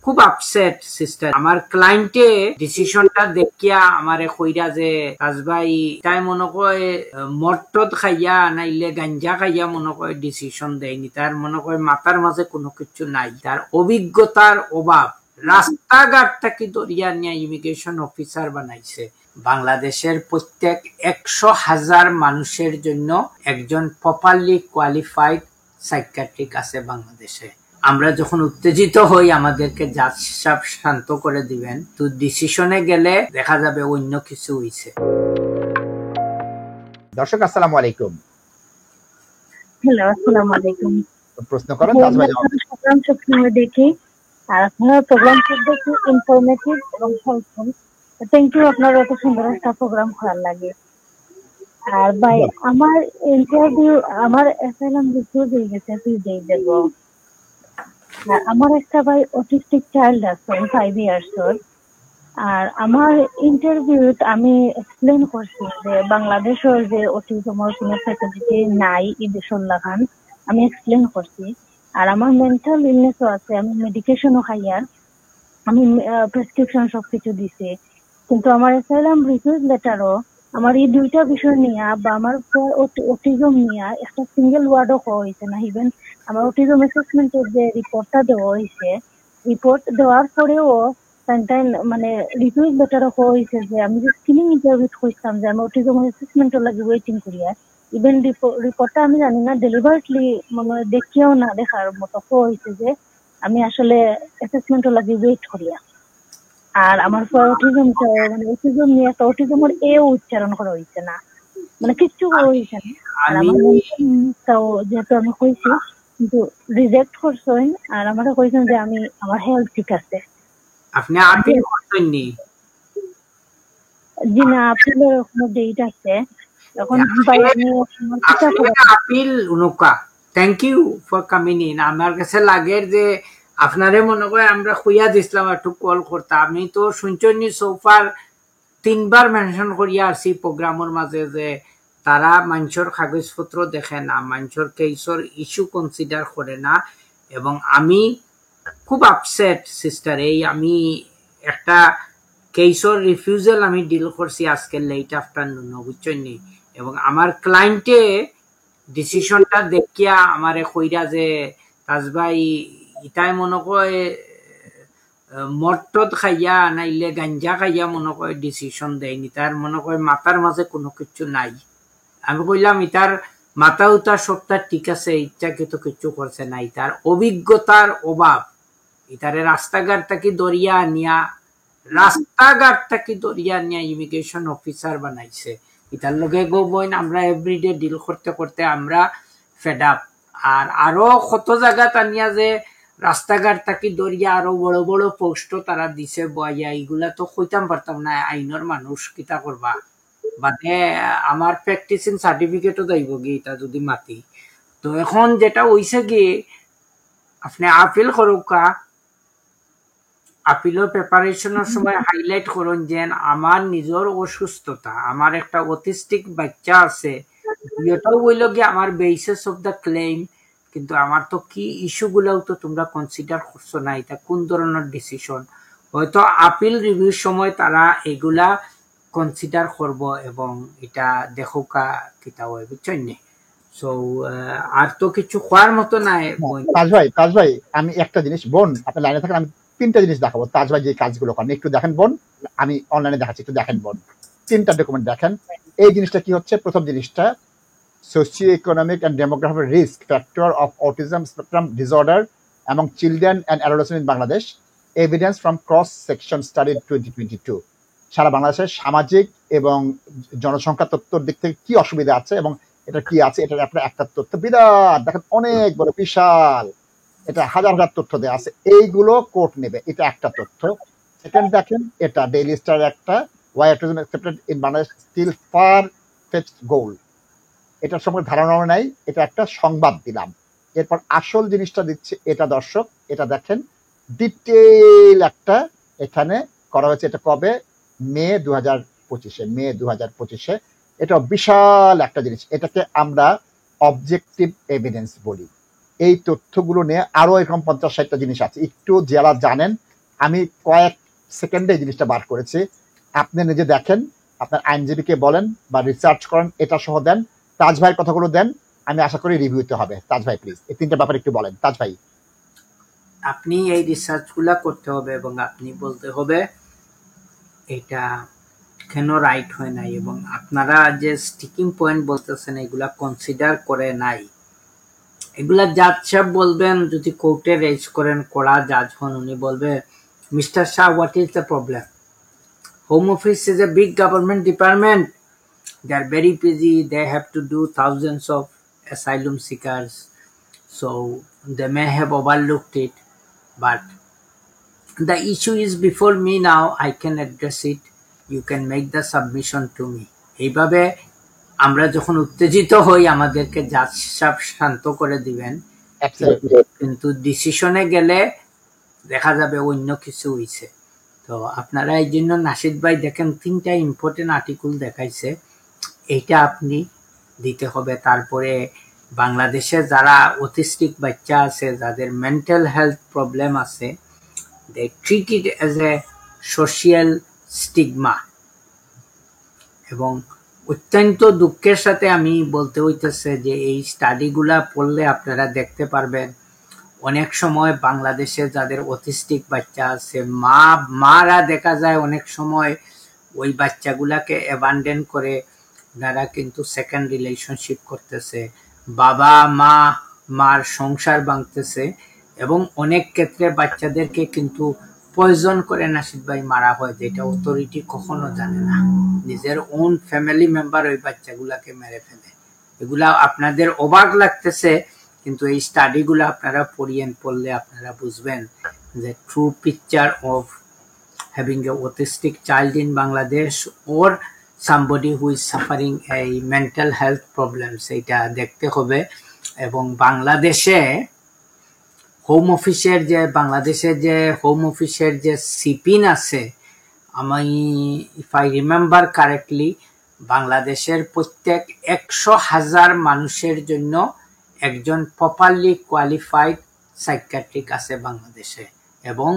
খুব upset sister. আমার ক্লায়েন্টে ডিসিশনটা দেখিয়া আমারে কইরা যে রাজভাই তাই মনে কয় মট্টত খাইয়া নাইলে গাঞ্জা খাইয়া মনে কয় ডিসিশন দেয়নি, তার মনে কয় মাথার মাঝে কোনো কিছু নাই, তার অভিজ্ঞতার অভাব। রাস্তাঘাট থেকে দরিয়া নিয়ে ইমিগ্রেশন অফিসার বানাইছে। বাংলাদেশের প্রত্যেক 100,000 মানুষের জন্য একজন প্রপারলি কোয়ালিফাইড সাইকিয়াট্রিক আছে বাংলাদেশে। আমরা যখন উত্তেজিত হই আমাদেরকে জাজ সাহেব শান্ত করে দিবেন, তো ডিসিশনে গেলে দেখা যাবে অন্য কিছু হইছে। দর্শক আসসালামু আলাইকুম। হ্যালো, আসসালামু আলাইকুম। প্রশ্ন করেন তাজভাই প্রোগ্রাম সবসময় দেখি, আর আপনার প্রোগ্রাম খুব দেখি ইনফরমেটিভ এবং হেল্পফুল। থ্যাংক ইউ, আপনার এত সুন্দর একটা প্রোগ্রাম করার লাগে। আর ভাই আমার ইন্টারভিউ, আমার অ্যাসাইলাম রিসিভ হয়ে গেছে, তুই দেব। আমার একটা ভাই অটিস্টিক চাইল্ড আছে 5 ইয়ার্স ওর। আর আমার ইন্টারভিউত আমি এক্সপ্লেন করছি যে বাংলাদেশের যে অটিজমের কোনো ফ্যাসিলিটি নাই ইদেশন লাগান, আমি এক্সপ্লেন করছি। আর আমার মেন্টাল ইলনেসও আছে, আমি মেডিকেশনও খাই, আর আমি প্রেসক্রিপশন সবকিছু দিছি। কিন্তু আমার অ্যাসাইলাম রিফিউজ লেটারও আমার এই দুইটা বিষয় নিয়ে বা আমার অটিজম নিয়ে একটা সিঙ্গেল ওয়ার্ডও হওয়া হয়েছে না। ইভেন আমার অটিজম অ্যাসেসমেন্টের যে রিপোর্টটা দেওয়া হয়েছে, রিপোর্ট দেওয়ার পরেও মানে রিফিউজ লেটারও হওয়া হয়েছে যে আমি যে স্ক্রিনিং ইন্টারভিউ করছিলাম যে আমি অটিজম অ্যাসেসমেন্টের লাগে ওয়েটিং করিয়া, ইভেন রিপোর্টটা আমি জানি না ডেলিভারলি মানে দেখিয়াও না দেখার মতো হওয়া হয়েছে যে আমি আসলে অ্যাসেসমেন্টের লাগে ওয়েট করিয়া। আর আমার অটিজম মানে অটিজম নিয়ে একটা অটিজমের উচ্চারণ করা হয়েছে না, মানে কিচ্ছু করা হয়েছে না। আর আমার তাও যেহেতু আমি কইছি কিন্তু রিজেক্ট করছেন, আর আমাকে কইছেন যে আমি আমার হেলথ ঠিক আছে। আপনি আপিল করতেন নি? জি না, আপিলের কোনো ডেট আছে এখন। আপিল উনকা thank you for coming in. আমার কাছে লাগে যে আপনারে মনে করে আমরা খুইয়া দিছিলাম একটু কল করতে। আমি তো শুনছি সোফার 3 বার মেনশন করিয়া আসছি প্রোগ্রামের মাঝে যে তারা মানুষের কাগজপত্র দেখে না, মানুষের কেসর ইস্যু কনসিডার করে না। এবং আমি খুব আপসেট সিস্টার। এই আমি একটা কেসর রিফিউজাল আমি ডিল করছি আজকে লেট আফটারনুন, বুঝছেন নি? এবং আমার ক্লায়েন্টে ডিসিশনটা দেখিয়া আমারে কইরা যে রাজভাই ইটাই মনে কয় মট্টত খাইয়া নাইলে গাঞ্জা খাইয়া মনে কয় ডিসিশন দেয়নি, তার মনে কয় মাথার মাঝে কোনো কিছু নাই। আমি কইলাম ইটার মাথা উতার সবটা ঠিক আছে, ইচ্ছাকৃত কিছু করছে না, ইটার অভিজ্ঞতার অভাব। ইটারে রাস্তাঘাট থেকে দরিয়া ইমিগ্রেশন অফিসার বানাইছে। ইটার লগে গো বইন আমরা এভরিডে ডিল করতে করতে আমরা ফেড আপ। আর আরো কত জায়গা টানিয়া যে রাস্তাঘাট থাকি দরিয়া আরো বড় বড় পোস্ট তারা দিছে বইয়া, এগুলা তো কইতাম পারতাম না। আইনের মানুষ কিতা করবা, বাদে আমার প্র্যাকটিসিং সার্টিফিকেটও যাইব গিয়ে এটা যদি মাতি। তো এখন যেটা হইছে কি আপনি আপিল করুকা, আপিলের প্রিপারেশনের সময় হাইলাইট করুন যে আমার নিজের অসুস্থতা, আমার একটা অটিস্টিক বাচ্চা আছে, এটাও বলল গিয়ে আমার বেসিস অফ দ্য ক্লেম, কিন্তু আমার তো কি ইস্যু গুলাও তো তোমরা কনসিডার করছো না, এটা কোন ধরনের ডিসিশন। হয়তো আপিল রিভিউর সময় তারা এগুলা কনসিডার করব এবং এটা দেখোকা কিতা হয়, বুঝছেন নি? সো আর তো কিছু খোয়ার মতো নাই। তাজভাই আমি একটা জিনিস বোন আপনি লাইনে থাকেন, আমি 3টা জিনিস দেখাবো তাজভাই যে কাজগুলো করেন একটু দেখেন বোন, আমি অনলাইনে দেখাচ্ছি একটু দেখেন বোন। 3টা ডকুমেন্ট দেখেন। এই জিনিসটা কি হচ্ছে, প্রথম জিনিসটা socio economic and demographic risk factor of autism spectrum disorder এবং children and adolescent in Bangladesh, evidence from cross section study 2022। সারা বাংলাদেশের সামাজিক এবং জনসংখ্যা তথ্যর দিক থেকে কি অসুবিধা আছে এবং এটা কি আছে, এটা আপনার একটা তথ্য বিরাট দেখেন, অনেক বড় বিশাল, এটা হাজার হাজার তথ্য দেওয়া আছে, এইগুলো কোর্ট নেবে, এটা একটা তথ্য। সেকেন্ড দেখেন, এটা ডেইলি স্টার একটা why autism accepted in Bangladesh still far fetched goal, এটার সম্পর্কে ধারণা নাই, এটা একটা সংবাদ দিলাম। এরপর আসল জিনিসটা দিচ্ছে, এটা দর্শক এটা দেখেন, ডিটেইল একটা এখানে করা হয়েছে। এটা কবে? মে 2025-এ। এটা বিশাল একটা জিনিস, এটাকে আমরা অবজেক্টিভ এভিডেন্স বলি। এই তথ্যগুলো নিয়ে আরো এরকম 50-60টা জিনিস আছে, একটু যারা জানেন আমি কয়েক সেকেন্ডে এই জিনিসটা বার করেছি। আপনি নিজে দেখেন, আপনার আইনজীবীকে বলেন বা রিসার্চ করেন, এটা সহ দেন, তাজ ভাইয়ের কথাগুলো দেন, আমি আশা করি রিভিউতে হবে। তাজ ভাই প্লিজ এই তিনটা ব্যাপারে একটু বলেন। তাজ ভাই, আপনি এই রিসার্চগুলা করতে হবে এবং আপনি বলতে হবে এটা কেন রাইট হয় নাই, এবং আপনারা যে স্টিকিং পয়েন্ট বলতেছেন এগুলা কনসিডার করে নাই। এগুলা জাজ সাহেব বলবেন, যদি কোর্টে রেজ করেন, কড়া জাজ হন, উনি বলবে mister Shah, what is the problem? Home office is a big government department, they are very busy, they have to do thousands of asylum seekers, so they may have overlooked it, but the issue is before me now, I can address it, you can make the submission to me. এইভাবে আমরা যখন উত্তেজিত হই আমাদেরকে জাজ সাহেব শান্ত করে দিবেন, কিন্তু ডিসিশনে গেলে দেখা যাবে অন্য কিছু হইছে। তো আপনারা এই জন্য নাশিদ ভাই দেখেন 3টা ইম্পর্টেন্ট আর্টিকেল দেখাইছে, এইটা আপনি দিতে হবে। তারপরে বাংলাদেশে যারা অটিস্টিক বাচ্চা আছে, যাদের মেন্টাল হেলথ প্রবলেম আছে, they treat it as a social stigma, এবং অত্যন্ত দুঃখের সাথে আমি বলতে হইতেছে যে এই স্টাডিগুলা পড়লে আপনারা দেখতে পারবেন অনেক সময় বাংলাদেশে যাদের অটিস্টিক বাচ্চা আছে, মারা দেখা যায় অনেক সময় ওই বাচ্চাগুলাকে অ্যাবান্ডন করে যারা কিন্তু সেকেন্ড রিলেশনশিপ করতেছে, বাবা মার সংসার ভাঙতেছে, এবং অনেক ক্ষেত্রে বাচ্চাদেরকে কিন্তু পয়জন করে নাশিদ ভাই মারা হয়, যেটা অথরিটি কখনো জানে না। নিজের ওন ফ্যামিলি মেম্বার ওই বাচ্চাগুলাকে মেরে ফেলে। এগুলা আপনাদের অবাক লাগতেছে, কিন্তু এই স্টাডিগুলো আপনারা পড়লে আপনারা বুঝবেন যে true picture of having a autistic child in Bangladesh or somebody who is suffering a mental health problems, এটা দেখতে হবে। এবং বাংলাদেশে হোম অফিসের যে সিপিন আছে, আমি ইফ আই রিমেম্বার কারেক্টলি, বাংলাদেশের প্রত্যেক 100,000 মানুষের জন্য একজন প্রপারলি কোয়ালিফাইড সাইকিয়াট্রিক আছে বাংলাদেশে, এবং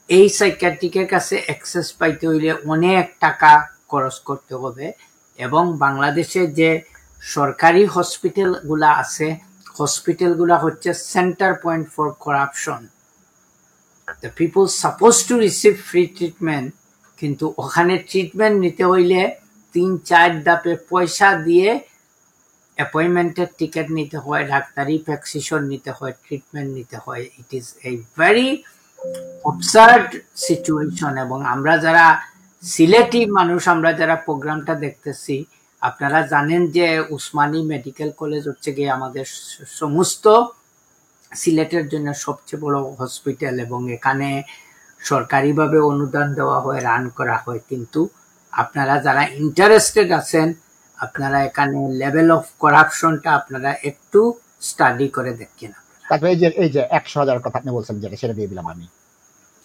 এই সাইকিয়াট্রিকের কাছে অ্যাক্সেস পাইতে হইলে অনেক টাকা খরচ করতে হবে। এবং বাংলাদেশে যে সরকারি হসপিটালগুলা আছে, হসপিটালগুলা হচ্ছে centre point for corruption. The people suppose to receive free treatment, কিন্তু ওখানে ট্রিটমেন্ট নিতে হইলে 3-4 ধাপে পয়সা দিয়ে অ্যাপয়েন্টমেন্টের টিকিট নিতে হয়, ডাক্তারি প্রেসক্রিপশন নিতে হয়, ট্রিটমেন্ট নিতে হয়। It is a very absurd situation. এবং আমরা যারা সিলেটি মানুষ, আমরা যারা প্রোগ্রামটা দেখতেছি, আপনারা জানেন যে উসমানী মেডিকেল কলেজ হচ্ছে গিয়ে আমাদের সমস্ত সিলেটের জন্য সবচেয়ে বড় হসপিটাল, এবং এখানে সরকারিভাবে অনুদান দেওয়া হয়, রান করা হয়। কিন্তু আপনারা যারা ইন্টারেস্টেড আছেন, আপনারা এখানে লেভেল অফ করাপশনটা আপনারা একটু স্টাডি করে দেখেন। তারপরে এই যে 100,000 কথা আপনি বলছেন, যেটা সেটা দিয়ে দিলাম আমি।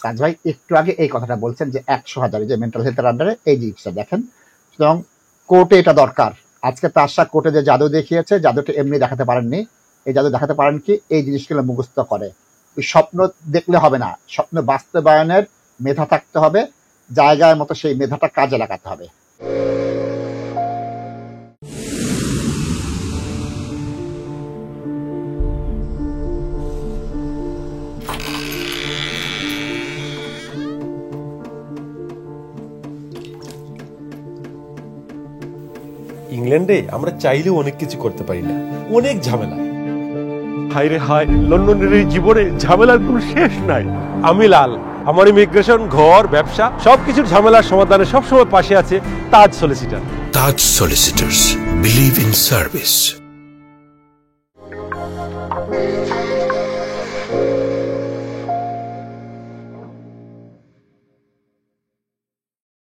তাজ ভাই একটু আগে এই কথাটা বলছেন যে 100,000 যে মেন্টাল হেলথের আন্ডারে এই জিনিসটা দেখেন। সুতরাং কোর্টে এটা দরকার। আজকে তার সাথে কোর্টে যে জাদু দেখিয়েছে, জাদুটা এমনি দেখাতে পারেননি। এই জাদু দেখাতে পারেন কি, এই জিনিসগুলো মুখস্থ করে। ওই স্বপ্ন দেখলে হবে না, স্বপ্ন বাস্তবায়নের মেধা থাকতে হবে, জায়গায় মতো সেই মেধাটা কাজে লাগাতে হবে। ইংল্যান্ডে আমরা চাইলেও অনেক কিছু করতে পারি না, অনেক ঝামেলা। হায় রে হায়, লন্ডনের এই জীবনে ঝামেলার কোনো শেষ নাই। আমি লাল, আমার ইমিগ্রেশন, ঘর, ব্যবসা সবকিছুর ঝামেলার সমাধানে সবসময় পাশে আছে Taj solicitor. Taj solicitors, believe in service.